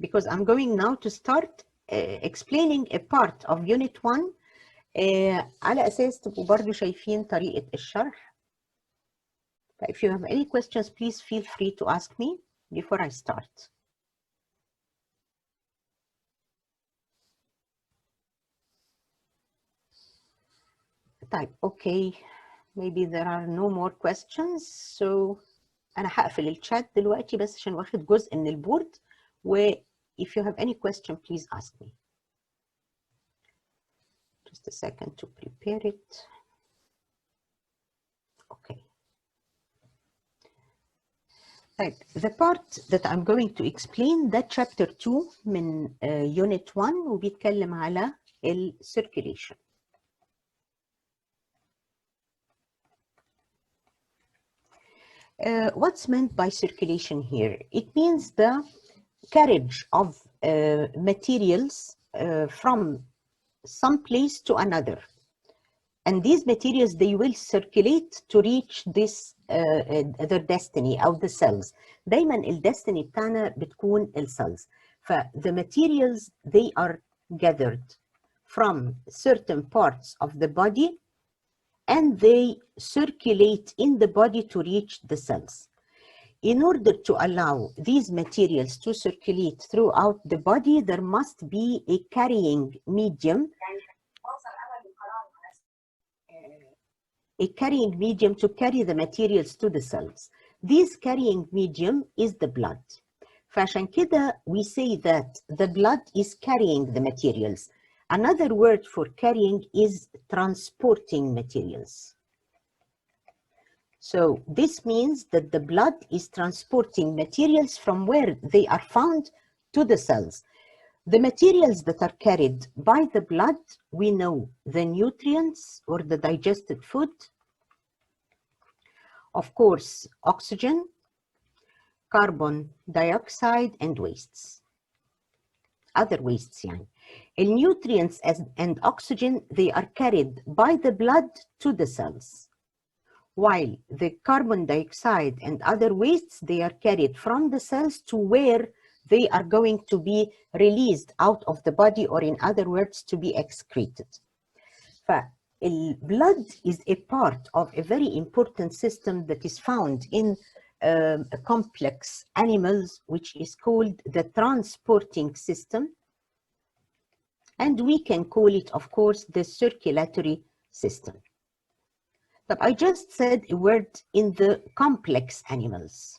because I'm going now to start explaining a part of Unit 1 على أساس تبقوا برضو شايفين طريقة الشرح. If you have any questions, please feel free to ask me before I start. طيب okay, maybe there are no more questions, so أنا هقفل الشات دلوقتي بس عشان واخد جزء من البورد، و if you have any question, please ask me. Just a second to prepare it. Okay. Right. The part that I'm going to explain that chapter 2 من unit 1 وبيتكلم على ال circulation. What's meant by circulation here? It means the carriage of materials from some place to another. And these materials, they will circulate to reach this their destiny أو the cells. دايما ال destiny بتاعنا بتكون ال cells. The materials, they are gathered from certain parts of the body and they circulate in the body to reach the cells. In order to allow these materials to circulate throughout the body, there must be a carrying medium to carry the materials to the cells. This carrying medium is the blood. فعشان كده we say that the blood is carrying the materials. Another word for carrying is transporting materials. So this means that the blood is transporting materials from where they are found to the cells. The materials that are carried by the blood, we know the nutrients or the digested food, of course, oxygen, carbon dioxide, and wastes. Other wastes, يعني. The nutrients and oxygen, they are carried by the blood to the cells, while the carbon dioxide and other wastes, they are carried from the cells to where they are going to be released out of the body, or in other words, to be excreted. Blood is a part of a very important system that is found in complex animals, which is called the transporting system. And we can call it, of course, the circulatory system. But I just said a word in the complex animals.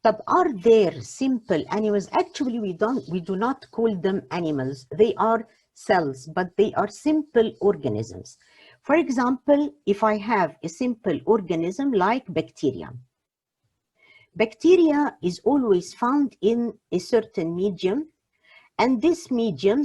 But are there simple animals? Actually, we do not call them animals. They are cells, but they are simple organisms. For example, if I have a simple organism like bacteria. Bacteria is always found in a certain medium, and this medium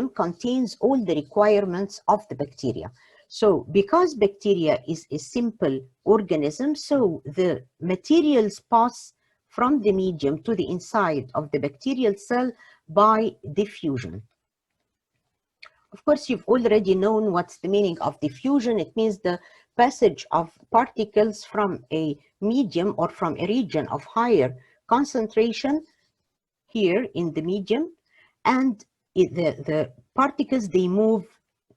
contains all the requirements of the bacteria. So because bacteria is a simple organism, so the materials pass from the medium to the inside of the bacterial cell by diffusion. Of course, you've already known what's the meaning of diffusion. It means the passage of particles from a medium or from a region of higher concentration here in the medium, and the particles, they move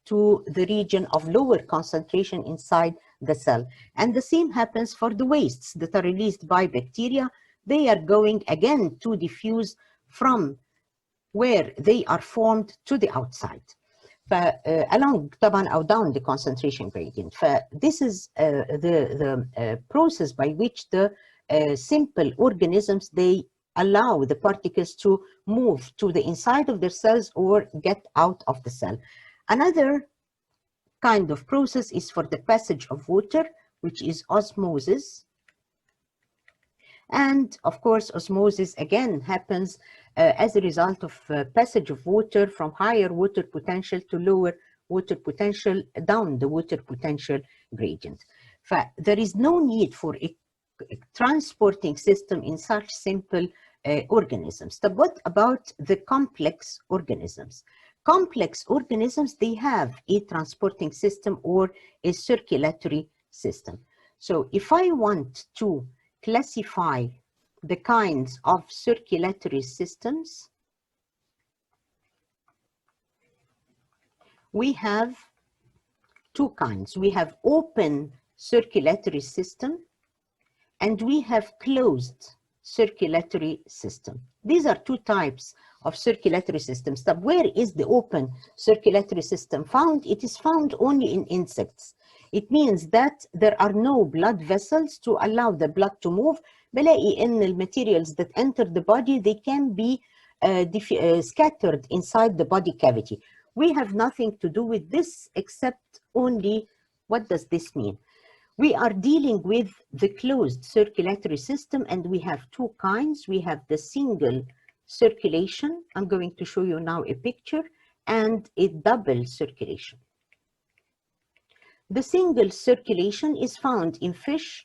to the region of lower concentration inside the cell. And the same happens for the wastes that are released by bacteria. They are going again to diffuse from where they are formed to the outside. Along طبعا أو down the concentration gradient. This is the process by which the simple organisms, they allow the particles to move to the inside of their cells or get out of the cell. Another kind of process is for the passage of water, which is osmosis. And of course, osmosis again happens as a result of passage of water from higher water potential to lower water potential down the water potential gradient. There is no need for a transporting system in such simple organisms. But what about the complex organisms? Complex organisms, they have a transporting system or a circulatory system. So if I want to classify the kinds of circulatory systems, we have two kinds. We have open circulatory system and we have closed circulatory system. These are two types of circulatory systems. So where is the open circulatory system found? It is found only in insects. It means that there are no blood vessels to allow the blood to move. بلاقي إن the materials that enter the body, they can be scattered inside the body cavity. We have nothing to do with this except only, what does this mean? We are dealing with the closed circulatory system, and we have two kinds. We have the single circulation. I'm going to show you now a picture, and a double circulation. The single circulation is found in fish,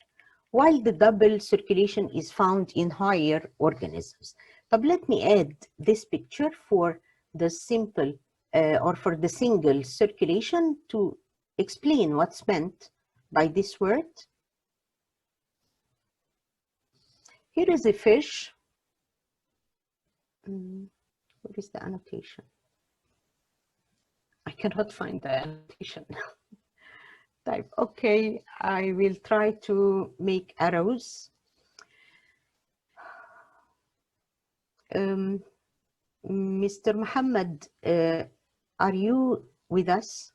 while the double circulation is found in higher organisms. But let me add this picture for the simple or for the single circulation to explain what's meant by this word. Here is a fish. What is the annotation? I cannot find the annotation. Type. Okay, I will try to make arrows. Mr. Muhammad, are you with us?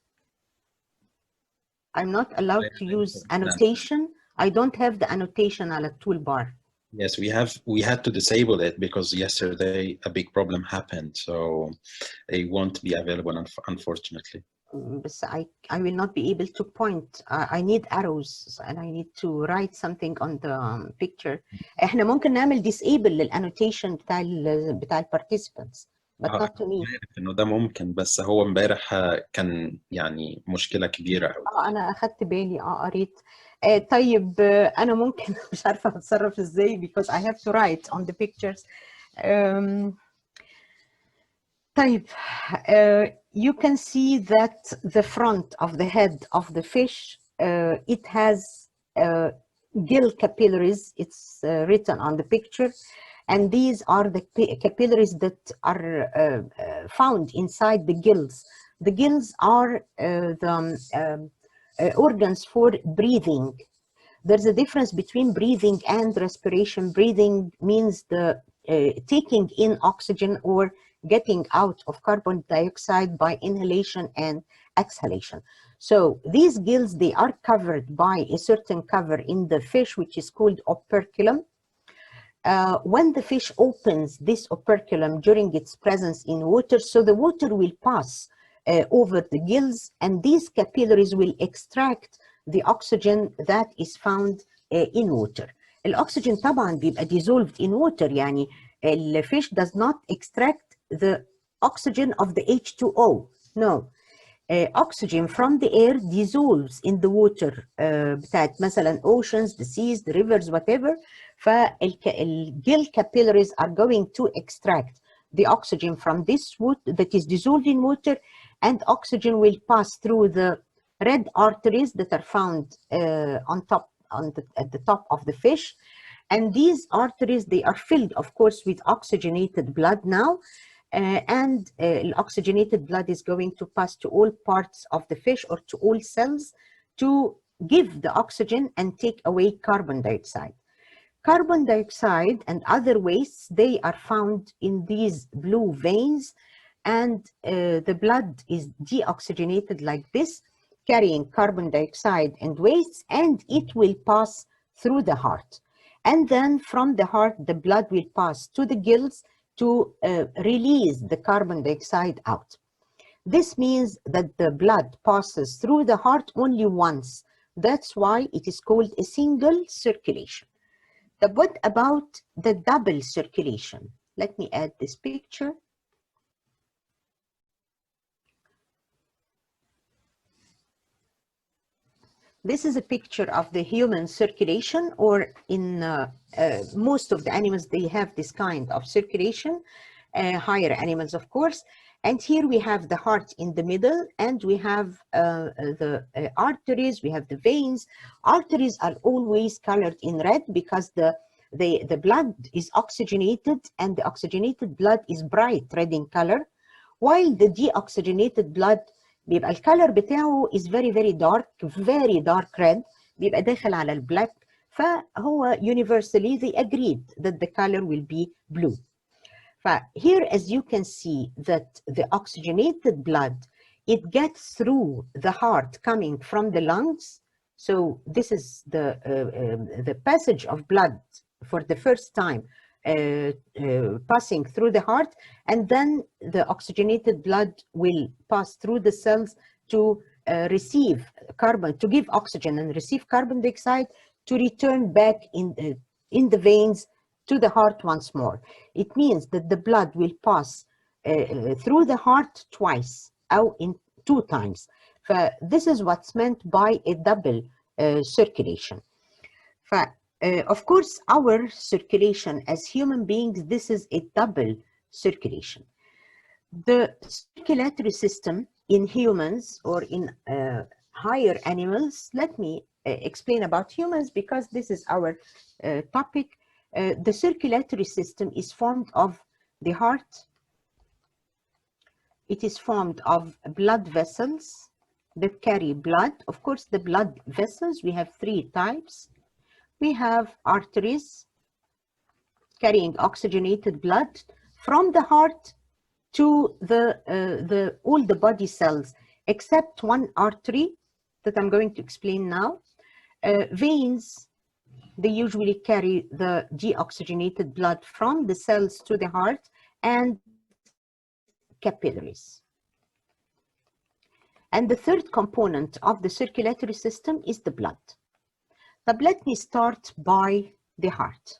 I'm not allowed to use annotation. I don't have the annotation on a toolbar. Yes, we had to disable it because yesterday a big problem happened, so it won't be available, unfortunately. I will not be able to point. I need arrows and I need to write something on the picture. احنا ممكن نعمل disable للانوتيشن بتاع participants, but not to me. إنه ده ممكن، بس هو امبارح كان يعني مشكلة كبيرة أوي. أنا أخدت بالي قريت. طيب أنا ممكن مش عارفة أتصرف إزاي because I have to write on the pictures. طيب you can see that the front of the head of the fish, it has gill capillaries. It's written on the picture, and these are the capillaries that are found inside the gills. The gills are the organs for breathing. There's a difference between breathing and respiration. Breathing means the taking in oxygen or getting out of carbon dioxide by inhalation and exhalation. So these gills, they are covered by a certain cover in the fish, which is called operculum. When the fish opens this operculum during its presence in water, so the water will pass over the gills, and these capillaries will extract the oxygen that is found in water. الأكسجين طبعا بيبقى dissolved in water. يعني the fish does not extract the oxygen of the H2O. No. Oxygen from the air dissolves in the water بتاعت مثلا oceans, the seas, the rivers, whatever. فالgill capillaries are going to extract the oxygen from this water that is dissolved in water, and oxygen will pass through the red arteries that are found at the top of the fish. And these arteries, they are filled, of course, with oxygenated blood now. And oxygenated blood is going to pass to all parts of the fish or to all cells to give the oxygen and take away carbon dioxide. Carbon dioxide and other wastes, they are found in these blue veins, and the blood is deoxygenated like this, carrying carbon dioxide and wastes, and it will pass through the heart. And then from the heart, the blood will pass to the gills to release the carbon dioxide out. This means that the blood passes through the heart only once. That's why it is called a single circulation. But what about the double circulation? Let me add this picture. This is a picture of the human circulation, or in most of the animals, they have this kind of circulation, higher animals, of course. And here we have the heart in the middle, and we have the arteries, we have the veins. Arteries are always colored in red because the the blood is oxygenated, and the oxygenated blood is bright red in color, while the deoxygenated blood بيبقى الكالر بتاعه is very dark red، بيبقى داخل على البلاك. فهو universally they agreed that the color will be blue. Here, as you can see, that the oxygenated blood, it gets through the heart coming from the lungs. So this is the passage of blood for the first time passing through the heart, and then the oxygenated blood will pass through the cells to receive carbon, to give oxygen and receive carbon dioxide, to return back in the veins to the heart once more. It means that the blood will pass through the heart twice, or in 2 times. This is what's meant by a double circulation. Of course, our circulation as human beings, this is a double circulation. The circulatory system in humans or in higher animals, let me explain about humans because this is our topic. The circulatory system is formed of the heart. It is formed of blood vessels that carry blood. Of course, the blood vessels, we have 3 types. We have arteries carrying oxygenated blood from the heart to all the body cells, except one artery that I'm going to explain now. Veins, they usually carry the deoxygenated blood from the cells to the heart, and capillaries. And the third component of the circulatory system is the blood. But let me start by the heart.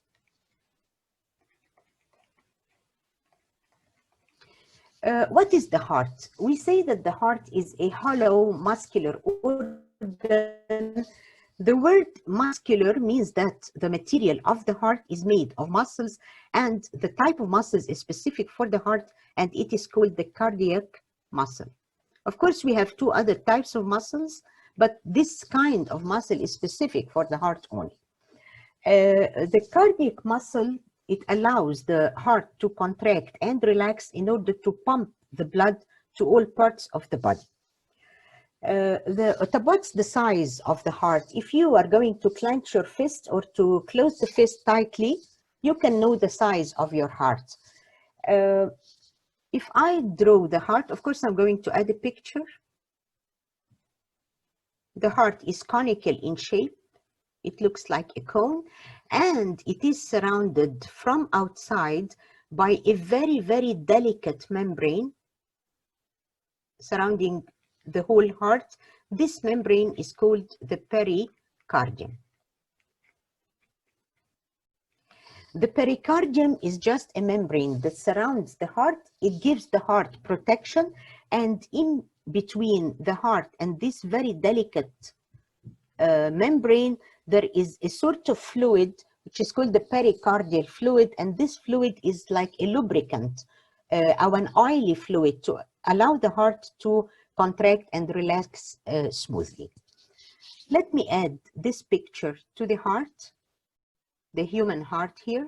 What is the heart? We say that the heart is a hollow muscular organ. The word muscular means that the material of the heart is made of muscles, and the type of muscles is specific for the heart, and it is called the cardiac muscle. Of course, we have 2 other types of muscles, but this kind of muscle is specific for the heart only. The cardiac muscle, it allows the heart to contract and relax in order to pump the blood to all parts of the body. What's the size of the heart? If you are going to clench your fist or to close the fist tightly, you can know the size of your heart. If I draw the heart, of course, I'm going to add a picture. The heart is conical in shape. It looks like a cone, and it is surrounded from outside by a very delicate membrane surrounding the whole heart. This membrane is called the pericardium. The pericardium is just a membrane that surrounds the heart. It gives the heart protection, and in between the heart and this very delicate membrane, there is a sort of fluid which is called the pericardial fluid, and this fluid is like a lubricant or an oily fluid to allow the heart to contract and relax smoothly. Let me add this picture to the heart, the human heart here.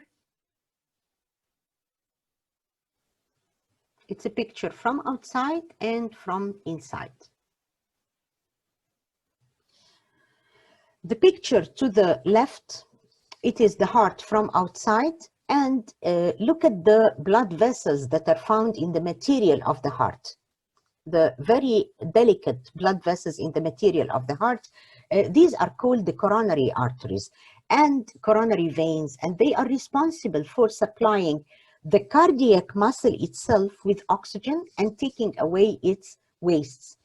It's a picture from outside and from inside. The picture to the left, it is the heart from outside, and look at the blood vessels that are found in the material of the heart. The very delicate blood vessels in the material of the heart, these are called the coronary arteries and coronary veins, and they are responsible for supplying the cardiac muscle itself with oxygen and taking away its wastes.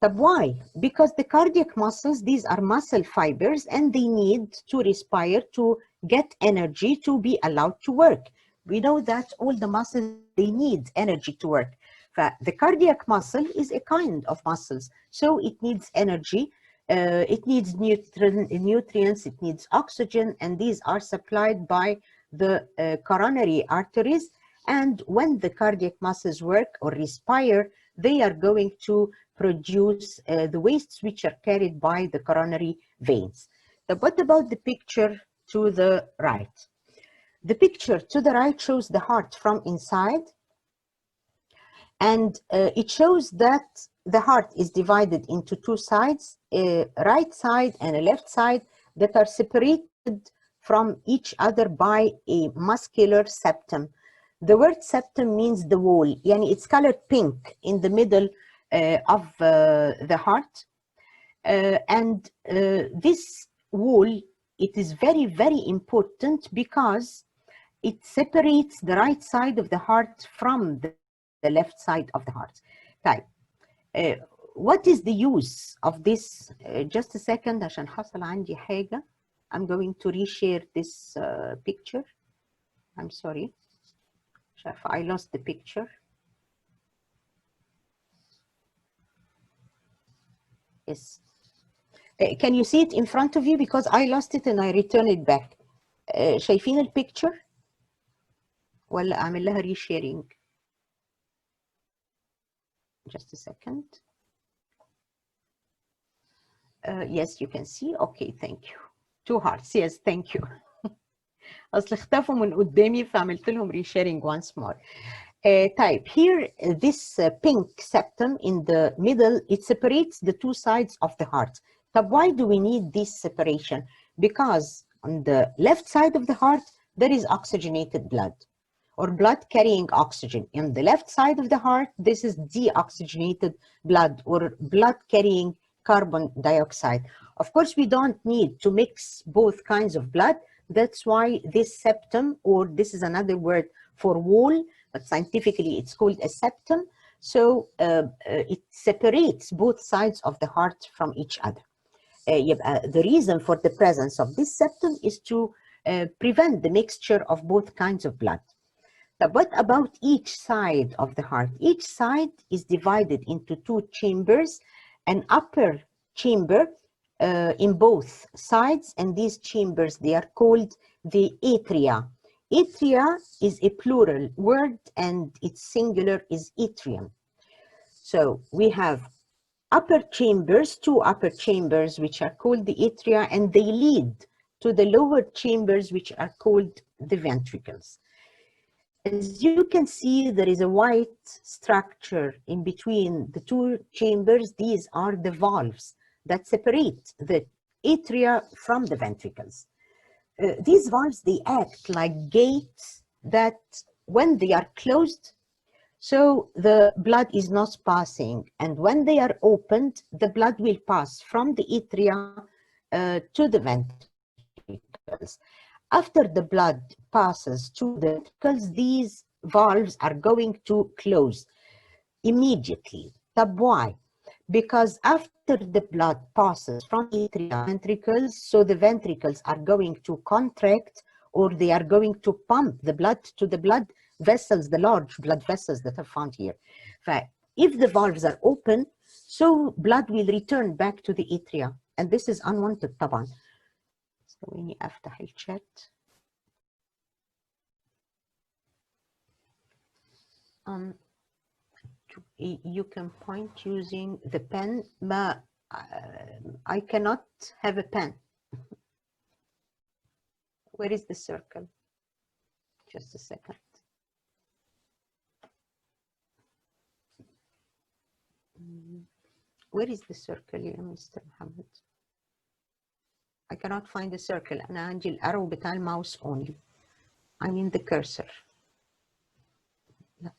But why? Because the cardiac muscles, these are muscle fibers, and they need to respire to get energy to be allowed to work. We know that all the muscles, they need energy to work. The cardiac muscle is a kind of muscles, so it needs energy, it needs nutrients, it needs oxygen, and these are supplied by the coronary arteries. And when the cardiac muscles work or respire, they are going to produce the wastes which are carried by the coronary veins. But what about the picture to the right? The picture to the right shows the heart from inside, and it shows that the heart is divided into two sides, a right side and a left side, that are separated from each other by a muscular septum. The word septum means the wall, yani it's colored pink in the middle of the heart. And this wall, it is very, very important because it separates the right side of the heart from the left side of the heart. Right. What is the use of this? Just a second عشان حصل عندي حاجة. I'm going to reshare this picture. I'm sorry. I lost the picture. Yes. Can you see it in front of you? Because I lost it and I returned it back. شايفين البيكتشر؟ ولا أعمل لها resharing؟ Just a second. Yes, you can see. Okay, thank you. Two hearts. Yes, thank you. أصل اختفوا من قدامي فعملت لهم resharing once more. Type here, this pink septum in the middle, it separates the two sides of the heart. But why do we need this separation? Because on the left side of the heart, there is oxygenated blood or blood carrying oxygen. On the left side of the heart, this is deoxygenated blood or blood carrying carbon dioxide. Of course, we don't need to mix both kinds of blood. That's why this septum, or this is another word for wall, but scientifically it's called a septum. So it separates both sides of the heart from each other. The reason for the presence of this septum is to prevent the mixture of both kinds of blood. But what about each side of the heart? Each side is divided into two chambers, an upper chamber in both sides, and these chambers, they are called the atria. Atria is a plural word and its singular is atrium. So we have upper chambers, two upper chambers, which are called the atria, and they lead to the lower chambers, which are called the ventricles. As you can see, there is a white structure in between the two chambers. These are the valves that separate the atria from the ventricles. These valves, they act like gates that when they are closed, so the blood is not passing, and when they are opened, the blood will pass from the atria to the ventricles. After the blood passes to the ventricles, these valves are going to close immediately. Why? Because after the blood passes from atria to ventricles, so the ventricles are going to contract, or they are going to pump the blood to the blood vessels, the large blood vessels that are found here. If the valves are open, so blood will return back to the atria, and this is unwanted طبعا. ثواني أفتح الشات. You can point using the pen, but I cannot have a pen. Where is the circle? Just a second. Where is the circle here, Mr. Mohammed? I cannot find the circle. أنا عندي الأرو بتاع الماوس only. I mean the cursor. لا.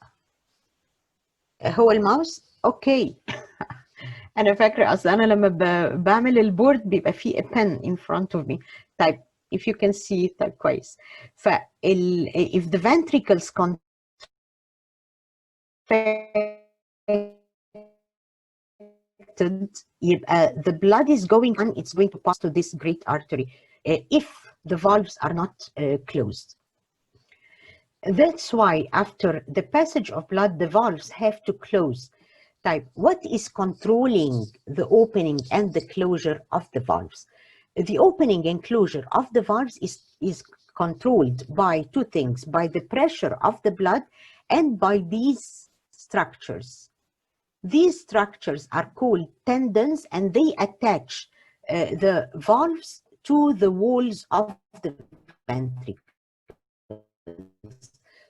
هو الماوس؟ أوكي. أنا فاكرة أصل أنا لما بعمل البورد بيبقى فيه a pen in front of me. طيب if you can see it كويس. if the ventricles contract, the blood is going on, it's going to pass to this great artery if the valves are not closed. That's why after the passage of blood, the valves have to close. What is controlling the opening and the closure of the valves? The opening and closure of the valves is controlled by two things, by the pressure of the blood and by these structures. These structures are called tendons, and they attach the valves to the walls of the ventricles.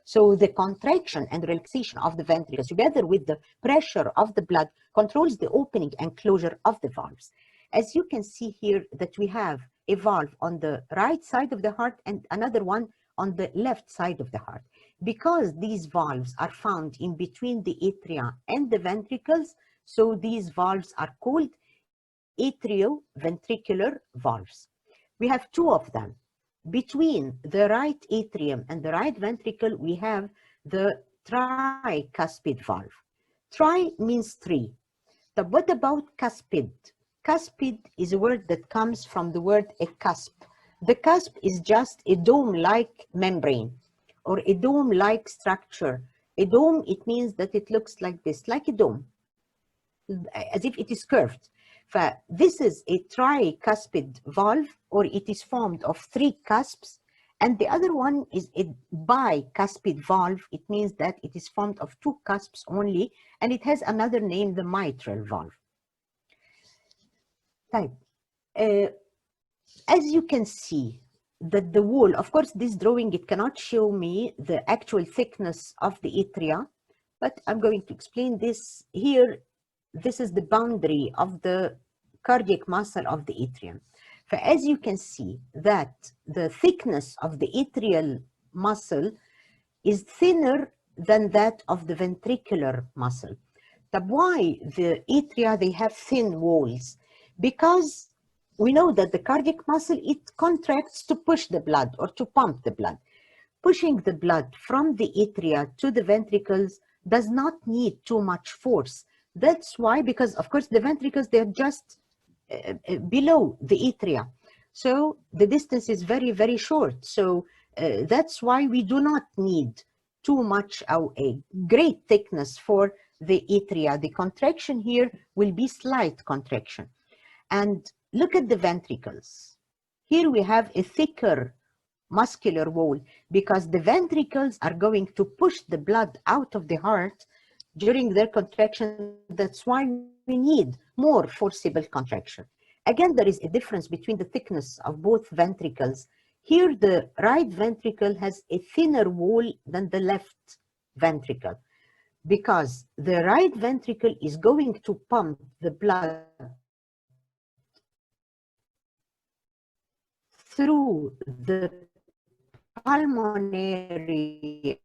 So the contraction and relaxation of the ventricles together with the pressure of the blood controls the opening and closure of the valves. As you can see here that we have a valve on the right side of the heart and another one on the left side of the heart. Because these valves are found in between the atria and the ventricles, so these valves are called atrioventricular valves. We have two of them. Between the right atrium and the right ventricle, we have the tricuspid valve. Tri means three. But what about cuspid? Cuspid is a word that comes from the word a cusp. The cusp is just a dome-like membrane or a dome-like structure. A dome, it means that it looks like this, like a dome, as if it is curved. This is a tricuspid valve, or it is formed of three cusps, and the other one is a bicuspid valve. It means that it is formed of two cusps only, and it has another name, the mitral valve. As you can see, that the wall, of course, this drawing, it cannot show me the actual thickness of the atria, but I'm going to explain this here. This is the boundary of the cardiac muscle of the atrium. As you can see that the thickness of the atrial muscle is thinner than that of the ventricular muscle. But why the atria, they have thin walls? Because we know that the cardiac muscle, it contracts to push the blood or to pump the blood. Pushing the blood from the atria to the ventricles does not need too much force. That's why, because of course the ventricles, they're just below the atria. So the distance is very, very short. So that's why we do not need too much of a great thickness for the atria. The contraction here will be slight contraction. And look at the ventricles. Here we have a thicker muscular wall because the ventricles are going to push the blood out of the heart during their contraction. That's why we need more forcible contraction. Again, there is a difference between the thickness of both ventricles. Here, the right ventricle has a thinner wall than the left ventricle because the right ventricle is going to pump the blood through the pulmonary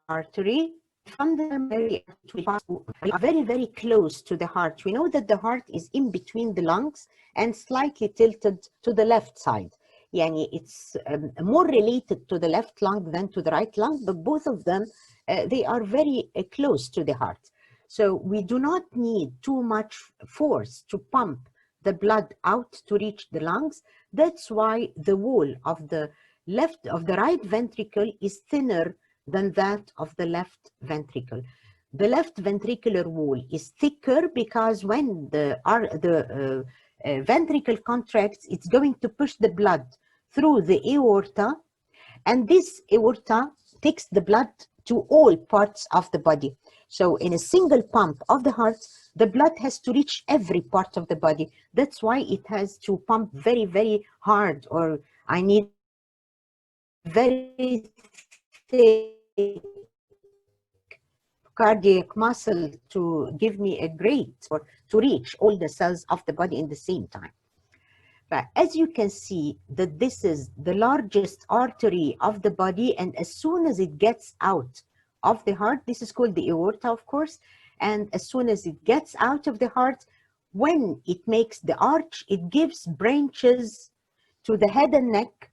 artery. From the pulmonary artery, very, very close to the heart. We know that the heart is in between the lungs and slightly tilted to the left side. Yani it's more related to the left lung than to the right lung, but both of them, they are very close to the heart. So we do not need too much force to pump the blood out to reach the lungs. That's why the wall of the right ventricle is thinner than that of the left ventricle. The left ventricular wall is thicker because when the ventricle contracts, it's going to push the blood through the aorta, and this aorta takes the blood to all parts of the body. So in a single pump of the heart, the blood has to reach every part of the body. That's why it has to pump very, very hard, or I need very thick cardiac muscle to give me a great, or to reach all the cells of the body in the same time. But as you can see, that this is the largest artery of the body, and as soon as it gets out of the heart, this is called the aorta, of course, and as soon as it gets out of the heart, when it makes the arch, it gives branches to the head and neck.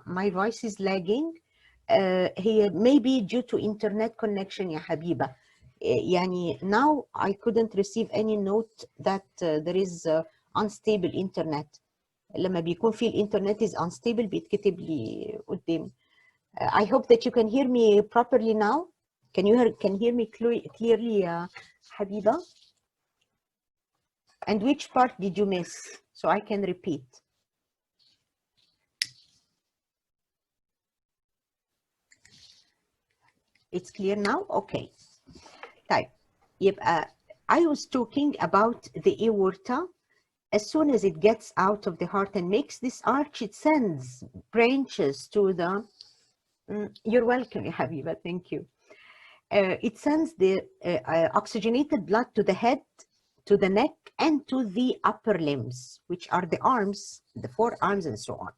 My voice is lagging. هي maybe due to internet connection يا حبيبة. يعني now I couldn't receive any note that there is unstable internet. لما بيكون في الانترنت is unstable بيتكتب لي قدامي. I hope that you can hear me properly now. Can you hear me clearly يا حبيبة? And which part did you miss so I can repeat? It's clear now? Okay. طيب يبقى I was talking about the aorta. As soon as it gets out of the heart and makes this arch, it sends branches to the You're welcome, Habiba. Thank you. It sends the oxygenated blood to the head, to the neck, and to the upper limbs, which are the arms, the forearms, and so on.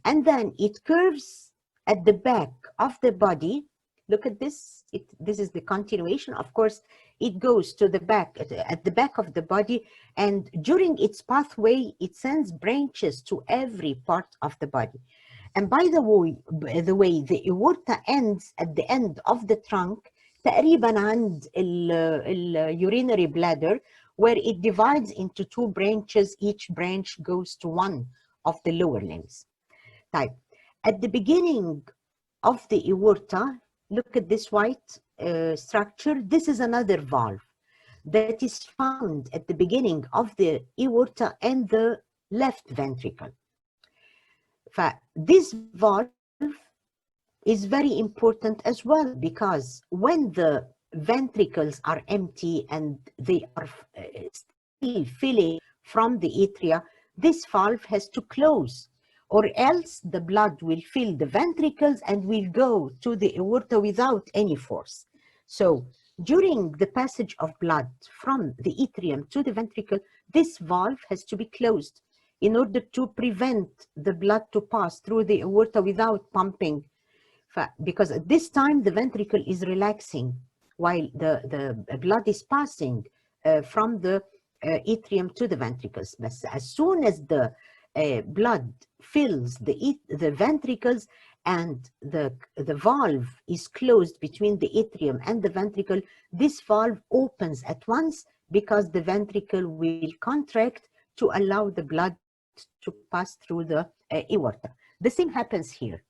And then it curves at the back of the body. Look at this. This is the continuation. Of course, it goes to the back, at the back of the body, and during its pathway, it sends branches to every part of the body. And by the way, the aorta ends at the end of the trunk, تقريبا عند urinary bladder, where it divides into two branches. Each branch goes to one of the lower limbs. Type. At the beginning of the aorta, look at this white structure. This is another valve that is found at the beginning of the aorta and the left ventricle. This valve is very important as well, because when the ventricles are empty and they are still filling from the atria, this valve has to close, or else the blood will fill the ventricles and will go to the aorta without any force. So during the passage of blood from the atrium to the ventricle, this valve has to be closed in order to prevent the blood to pass through the aorta without pumping, because at this time the ventricle is relaxing while the blood is passing from the atrium to the ventricles. But as soon as the blood fills the ventricles and the valve is closed between the atrium and the ventricle, this valve opens at once, because the ventricle will contract to allow the blood to pass through the aorta. The same happens here.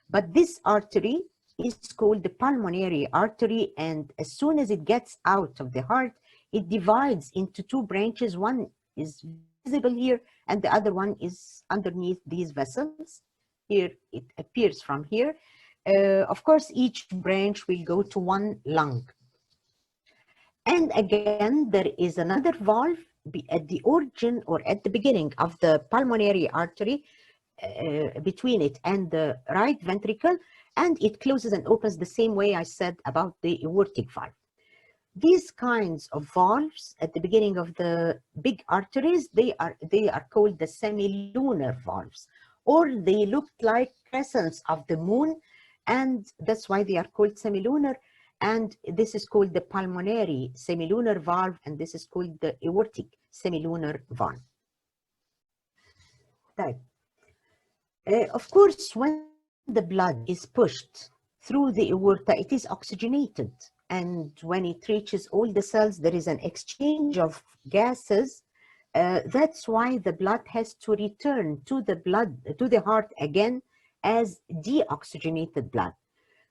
But this artery is called the pulmonary artery, and as soon as it gets out of the heart, it divides into two branches. One is visible here, and the other one is underneath these vessels. Here, it appears from here. Of course, each branch will go to one lung. And again, there is another valve at the origin or at the beginning of the pulmonary artery, between it and the right ventricle, and it closes and opens the same way I said about the aortic valve. These kinds of valves at the beginning of the big arteries, they are called the semilunar valves, or they look like crescents of the moon, and that's why they are called semilunar. And this is called the pulmonary semilunar valve, and this is called the aortic semilunar valve. Right. Of course, when the blood is pushed through the aorta, it is oxygenated. And when it reaches all the cells, there is an exchange of gases. That's why the blood has to return to the heart again as deoxygenated blood.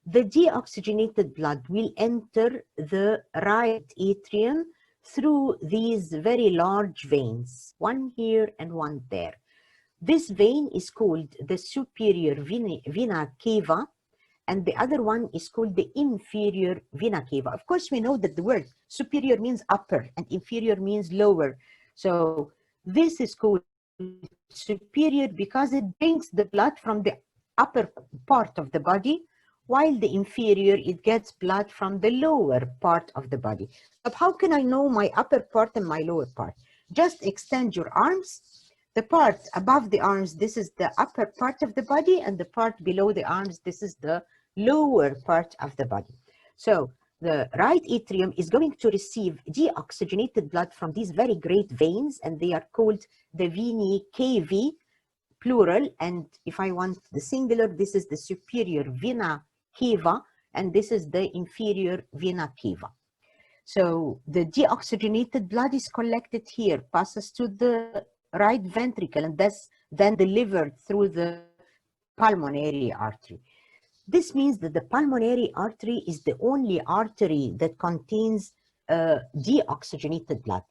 The deoxygenated blood will enter the right atrium through these very large veins, one here and one there. This vein is called the superior vena cava, and the other one is called the inferior vena cava. Of course, we know that the word superior means upper and inferior means lower. So this is called superior because it brings the blood from the upper part of the body, while the inferior, it gets blood from the lower part of the body. But how can I know my upper part and my lower part? Just extend your arms. The part above the arms, this is the upper part of the body, and the part below the arms, this is the lower part of the body. So the right atrium is going to receive deoxygenated blood from these very great veins, and they are called the venae cavae, plural. And if I want the singular, this is the superior vena cava, and this is the inferior vena cava. So the deoxygenated blood is collected here, passes to the right ventricle, and that's then delivered through the pulmonary artery. This means that the pulmonary artery is the only artery that contains deoxygenated blood.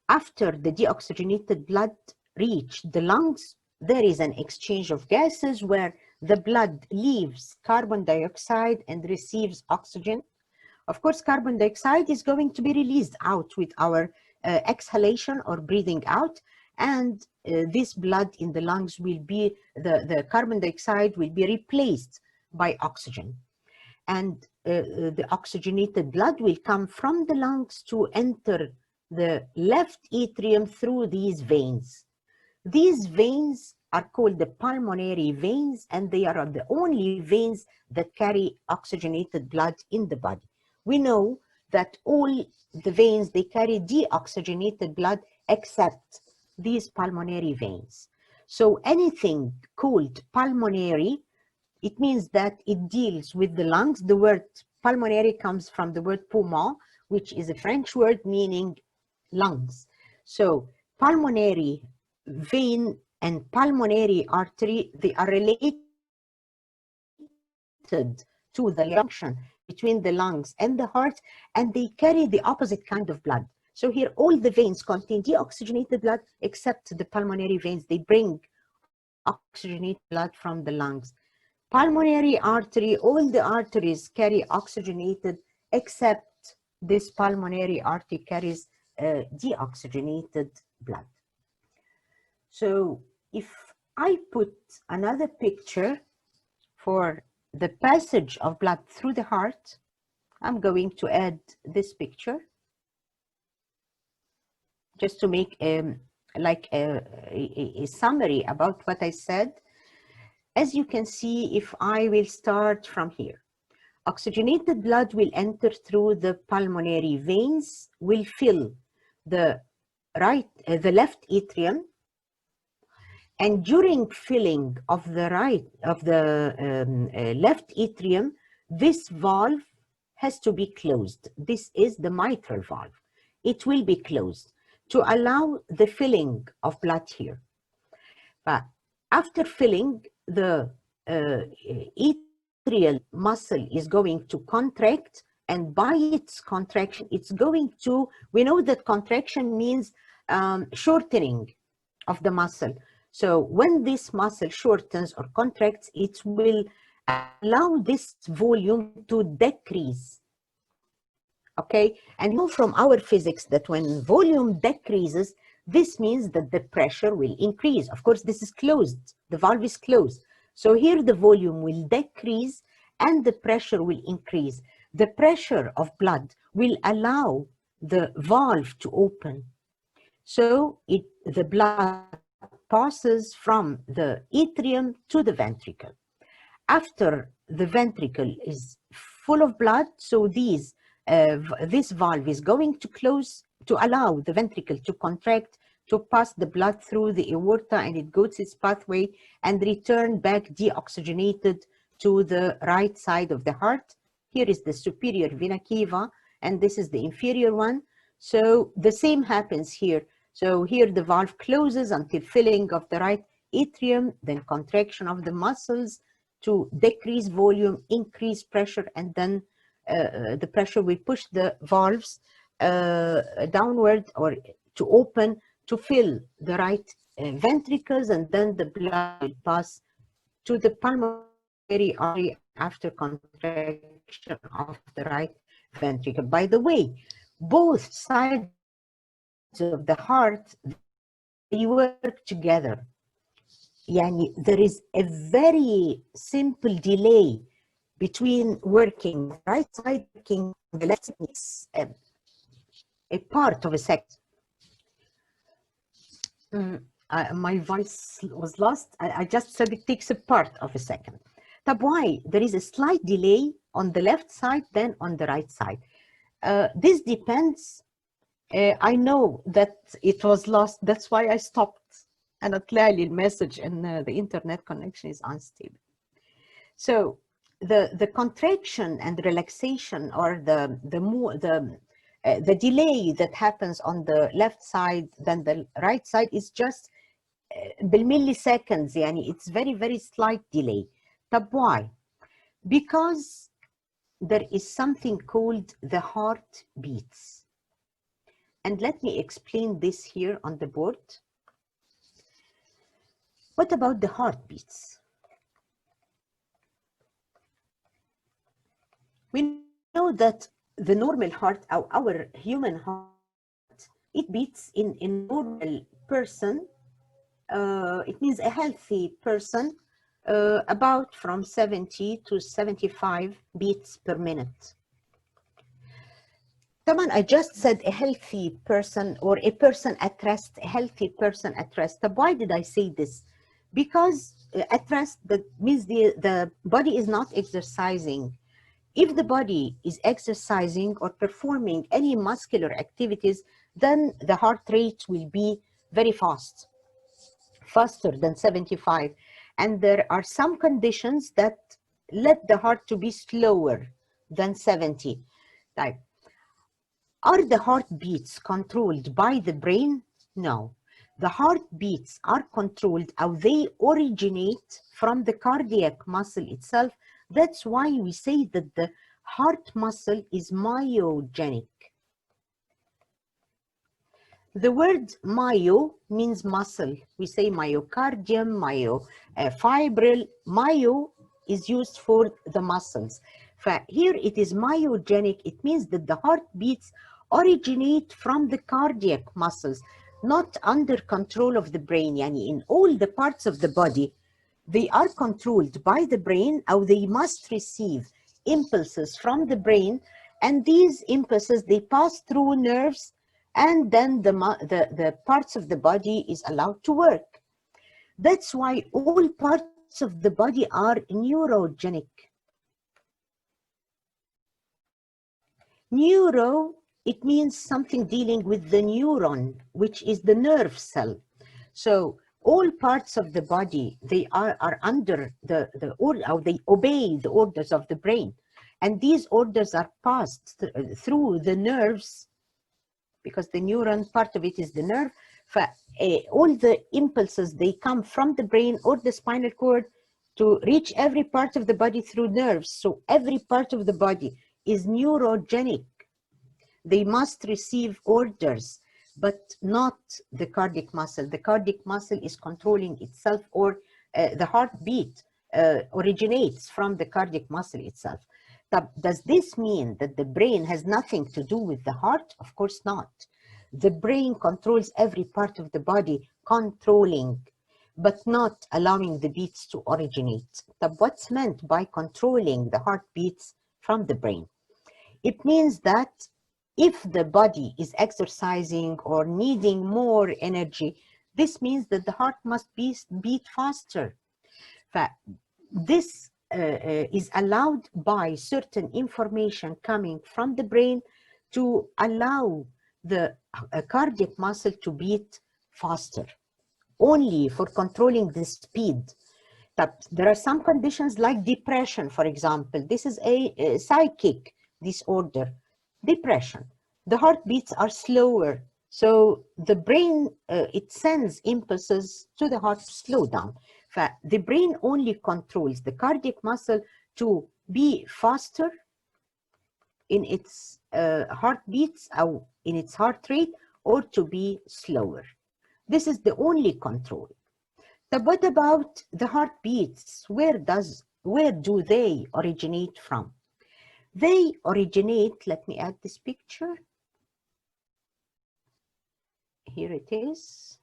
After the deoxygenated blood reaches the lungs, there is an exchange of gases where the blood leaves carbon dioxide and receives oxygen. Of course, carbon dioxide is going to be released out with our exhalation or breathing out, and this blood in the lungs will be, the carbon dioxide will be replaced by oxygen. And the oxygenated blood will come from the lungs to enter the left atrium through these veins. These veins are called the pulmonary veins, and they are the only veins that carry oxygenated blood in the body. We know that all the veins, they carry deoxygenated blood except these pulmonary veins. So anything called pulmonary, it means that it deals with the lungs. The word pulmonary comes from the word poumon, which is a French word meaning lungs. So pulmonary vein and pulmonary artery, they are related to the junction between the lungs and the heart, and they carry the opposite kind of blood. So here all the veins contain deoxygenated blood except the pulmonary veins. They bring oxygenated blood from the lungs. Pulmonary artery, all the arteries carry oxygenated except this pulmonary artery carries deoxygenated blood. So if I put another picture for the passage of blood through the heart, I'm going to add this picture just to make a summary about what I said. As you can see, if I will start from here, oxygenated blood will enter through the pulmonary veins, will fill the left atrium, and during filling of the left atrium, this valve has to be closed. This is the mitral valve. It will be closed to allow the filling of blood here. But after filling, the atrial muscle is going to contract, and by its contraction, it's going to, we know that contraction means shortening of the muscle. So when this muscle shortens or contracts, it will allow this volume to decrease. Okay, and you know from our physics that when volume decreases, this means that the pressure will increase. Of course, this is closed, the valve is closed. So here the volume will decrease and the pressure will increase. The pressure of blood will allow the valve to open. So the blood passes from the atrium to the ventricle. After the ventricle is full of blood, so this valve is going to close to allow the ventricle to contract, to pass the blood through the aorta, and it goes its pathway and return back deoxygenated to the right side of the heart. Here is the superior vena cava, and this is the inferior one. So the same happens here. So here the valve closes until filling of the right atrium, then contraction of the muscles to decrease volume, increase pressure, and then the pressure will push the valves downward or to open to fill the right ventricles, and then the blood will pass to the pulmonary artery after contraction of the right ventricle. By the way, both sides of the heart, they work together. Yani, there is a very simple delay between working the right side, working the left side. It's a part of a second. My voice was lost. I just said it takes a part of a second. But why? There is a slight delay on the left side than on the right side. This depends. I know that it was lost. That's why I stopped. And clearly the message and the internet connection is unstable. So the contraction and relaxation, or the delay that happens on the left side than the right side, is just بالمilliseconds. يعني it's very, very slight delay. But why? Because there is something called the heart beats. And let me explain this here on the board. What about the heartbeats? We know that the normal heart, our human heart, it beats in a normal person. It means a healthy person, about from 70 to 75 beats per minute. طبعا I just said a healthy person or a person at rest, a healthy person at rest. Why did I say this? Because at rest, that means the body is not exercising. If the body is exercising or performing any muscular activities, then the heart rate will be very fast, faster than 75. And there are some conditions that let the heart to be slower than 70. Like, are the heartbeats controlled by the brain? No. The heartbeats are controlled, or they originate from the cardiac muscle itself. That's why we say that the heart muscle is myogenic. The word myo means muscle. We say myocardium, myofibril. Myo is used for the muscles. Here it is myogenic. It means that the heartbeats originate from the cardiac muscles, not under control of the brain. Yani in all the parts of the body, they are controlled by the brain, or they must receive impulses from the brain, and these impulses, they pass through nerves, and then the parts of the body is allowed to work. That's why all parts of the body are neurogenic. Neuro, it means something dealing with the neuron, which is the nerve cell. So all parts of the body, they are under the order, or they obey the orders of the brain. And these orders are passed through the nerves, because the neuron, part of it is the nerve. All the impulses, they come from the brain or the spinal cord to reach every part of the body through nerves. So every part of the body is neurogenic. They must receive orders, but not the cardiac muscle. The cardiac muscle is controlling itself, or the heartbeat originates from the cardiac muscle itself. Does this mean that the brain has nothing to do with the heart? Of course not. The brain controls every part of the body, controlling, but not allowing the beats to originate. What's meant by controlling the heartbeats from the brain? It means that if the body is exercising or needing more energy, this means that the heart must beat faster. This is allowed by certain information coming from the brain to allow the cardiac muscle to beat faster, only for controlling the speed. There are some conditions like depression, for example. This is a psychic disorder, depression. The heartbeats are slower, so the brain, it sends impulses to the heart to slow down. The brain only controls the cardiac muscle to be faster in its heartbeats, or in its heart rate, or to be slower. This is the only control. What about the heartbeats? Where do they originate from? They originate, let me add this picture. Here it is.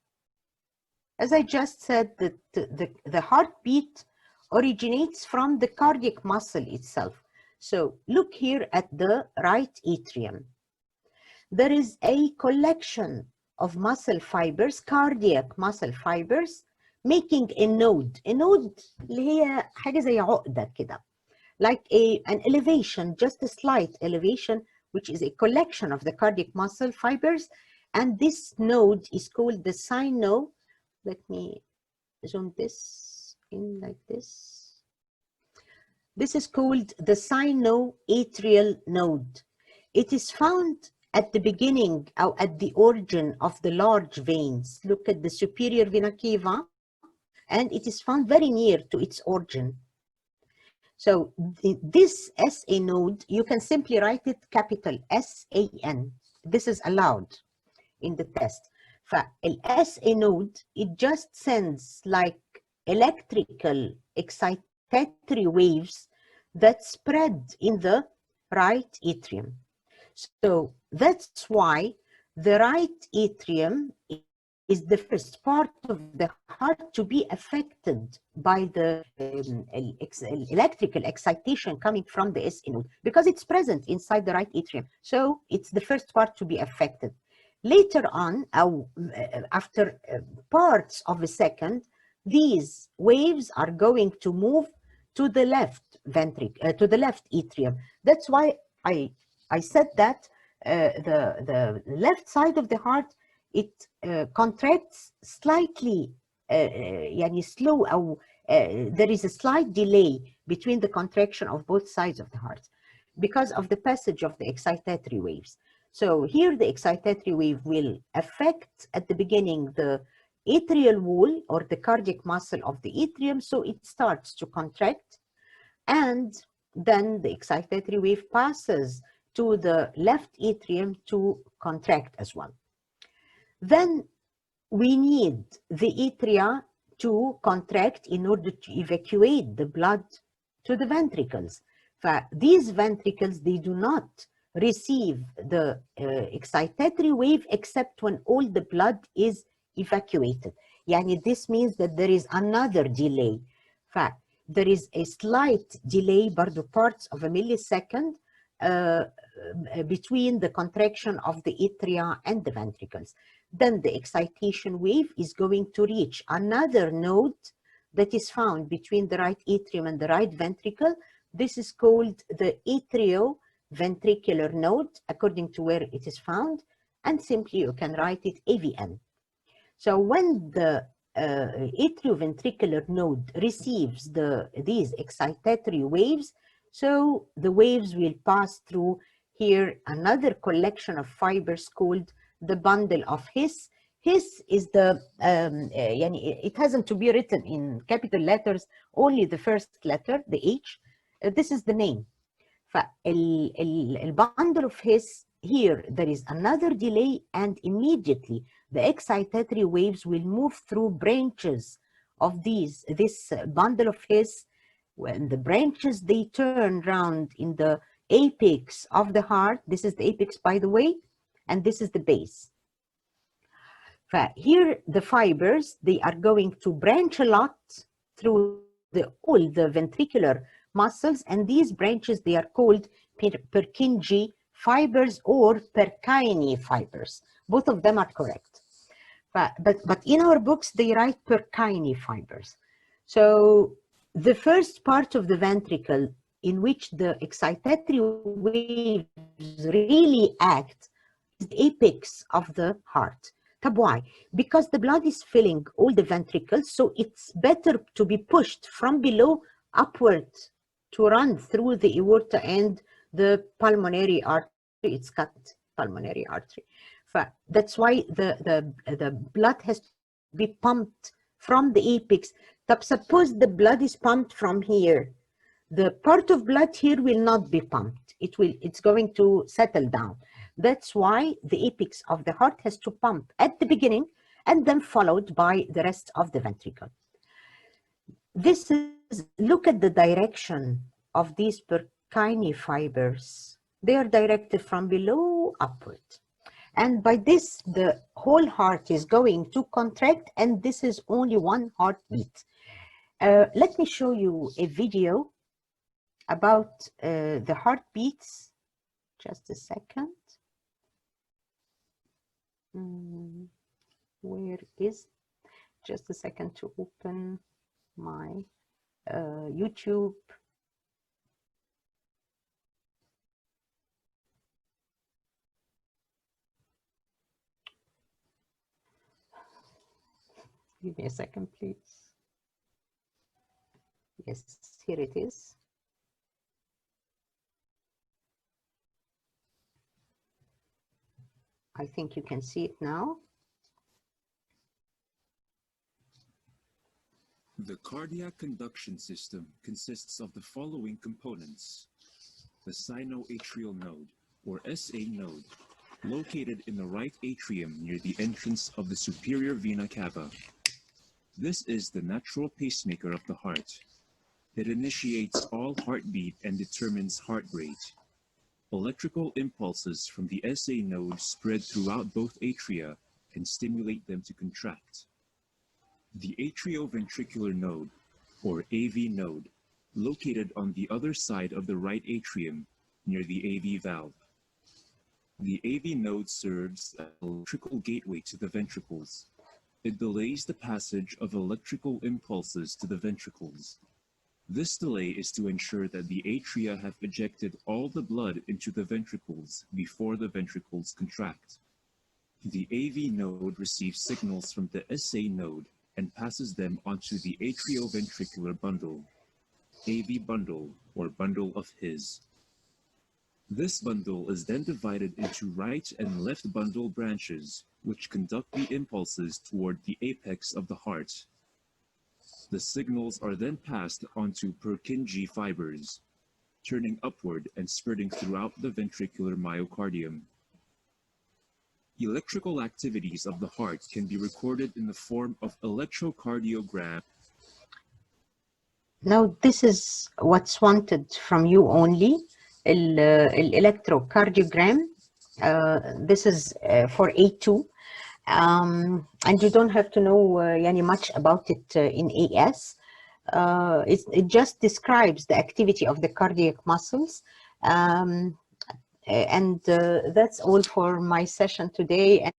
As I just said, the heartbeat originates from the cardiac muscle itself. So look here at the right atrium. There is a collection of muscle fibers, cardiac muscle fibers, making a node. A node اللي هي حاجة زي عقدة كده. Like an elevation, just a slight elevation, which is a collection of the cardiac muscle fibers. And this node is called the sino. Let me zoom this in like this. This is called the Sinoatrial Node. It is found at the beginning, or at the origin of the large veins. Look at the superior vena cava, and it is found very near to its origin. So this SA node, you can simply write it capital SAN. This is allowed in the test. The SA node, it just sends like electrical excitatory waves that spread in the right atrium. So that's why the right atrium is the first part of the heart to be affected by the electrical excitation coming from the SA node, because it's present inside the right atrium. So it's the first part to be affected. Later on, after parts of a second, these waves are going to move to the left ventricle, to the left atrium. That's why I said that the left side of the heart, it contracts slightly, يعني slow, أو there is a slight delay between the contraction of both sides of the heart because of the passage of the excitatory waves. So here the excitatory wave will affect at the beginning the atrial wall or the cardiac muscle of the atrium, so it starts to contract, and then the excitatory wave passes to the left atrium to contract as well. Then we need the atria to contract in order to evacuate the blood to the ventricles. These ventricles, they do not receive the excitatory wave except when all the blood is evacuated. Yani this means that there is another delay. There is a slight delay, برضو parts of a millisecond, between the contraction of the atria and the ventricles. Then the excitation wave is going to reach another node that is found between the right atrium and the right ventricle. This is called the atrioventricular node, according to where it is found, and simply you can write it AVN. So when the atrioventricular node receives these excitatory waves, so the waves will pass through here another collection of fibers called the bundle of His. His is the, it hasn't to be written in capital letters, only the first letter, the H. This is the name. The bundle of His, here there is another delay, and immediately the excitatory waves will move through branches of this bundle of His. When the branches, they turn round in the apex of the heart. This is the apex, by the way, and this is the base. Here the fibers, they are going to branch a lot through all the ventricular muscles, and these branches, they are called Purkinje Fibers or Purkinje Fibers. Both of them are correct. But in our books, they write Purkinje Fibers. So the first part of the ventricle in which the excitatory waves really act is the apex of the heart. Why? Because the blood is filling all the ventricles, so it's better to be pushed from below upward to run through the aorta and the pulmonary artery. It's cut pulmonary artery. That's why the blood has to be pumped from the apex. Suppose the blood is pumped from here. The part of blood here will not be pumped. It's going to settle down. That's why the apex of the heart has to pump at the beginning and then followed by the rest of the ventricle. This is, look at the direction of these Purkinje fibers. They are directed from below upward. And by this, the whole heart is going to contract, and this is only one heartbeat. Let me show you a video about the heartbeats. Just a second. Where is, just a second to open my YouTube. Give me a second, please. Yes, here it is. I think you can see it now. The cardiac conduction system consists of the following components. The Sinoatrial Node, or SA node, located in the right atrium near the entrance of the superior vena cava. This is the natural pacemaker of the heart. It initiates all heartbeat and determines heart rate. Electrical impulses from the SA node spread throughout both atria can stimulate them to contract. The atrioventricular node, or AV node, located on the other side of the right atrium near the AV valve. The AV node serves as an electrical gateway to the ventricles. It delays the passage of electrical impulses to the ventricles. This delay is to ensure that the atria have ejected all the blood into the ventricles before the ventricles contract. The AV node receives signals from the SA node and passes them onto the atrioventricular bundle, AV bundle, or bundle of His. This bundle is then divided into right and left bundle branches, which conduct the impulses toward the apex of the heart. The signals are then passed onto Purkinje fibers, turning upward and spreading throughout the ventricular myocardium. Electrical activities of the heart can be recorded in the form of electrocardiogram. Now, this is what's wanted from you only, electrocardiogram. This is for A2. And you don't have to know much about it in AS. It just describes the activity of the cardiac muscles. And that's all for my session today.